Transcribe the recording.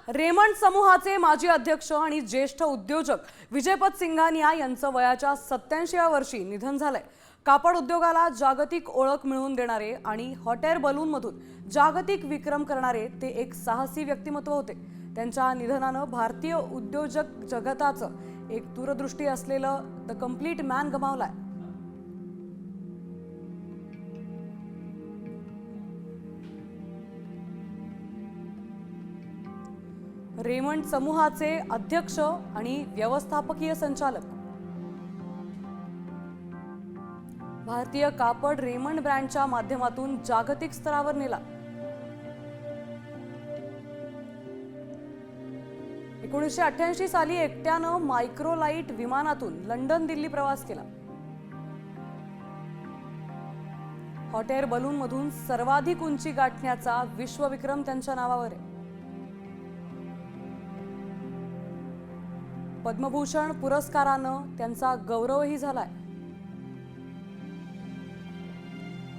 Raymond समूहाचे माजी अध्यक्ष आणि ज्येष्ठ उद्योजक विजयपत सिंघानिया यांचं वयाच्या 87व्या वर्षी निधन झालंय। कापड उद्योगाला जागतिक ओळख मिळवून देणारे आणि हॉट एअर बलूनमधून जागतिक विक्रम करणारे ते एक साहसी व्यक्तिमत्व होते। त्यांच्या निधनानं भारतीय उद्योजक जगताचं एक दूरदृष्टी असलेलं द कंप्लीट मॅन गमावलाय। रेमंड समूहाचे अध्यक्ष आणि व्यवस्थापकीय संचालक, भारतीय कापड रेमंड ब्रँडच्या माध्यमातून जागतिक स्तरावर नेला। 1988 साली एकट्यानं मायक्रोलाइट विमानातून लंडन दिल्ली प्रवास केला। हॉट एअर बलूनमधून सर्वाधिक उंची गाठण्याचा विश्वविक्रम त्यांच्या नावावर आहे। पद्मभूषण पुरस्कारानं त्यांचा गौरवही झालाय।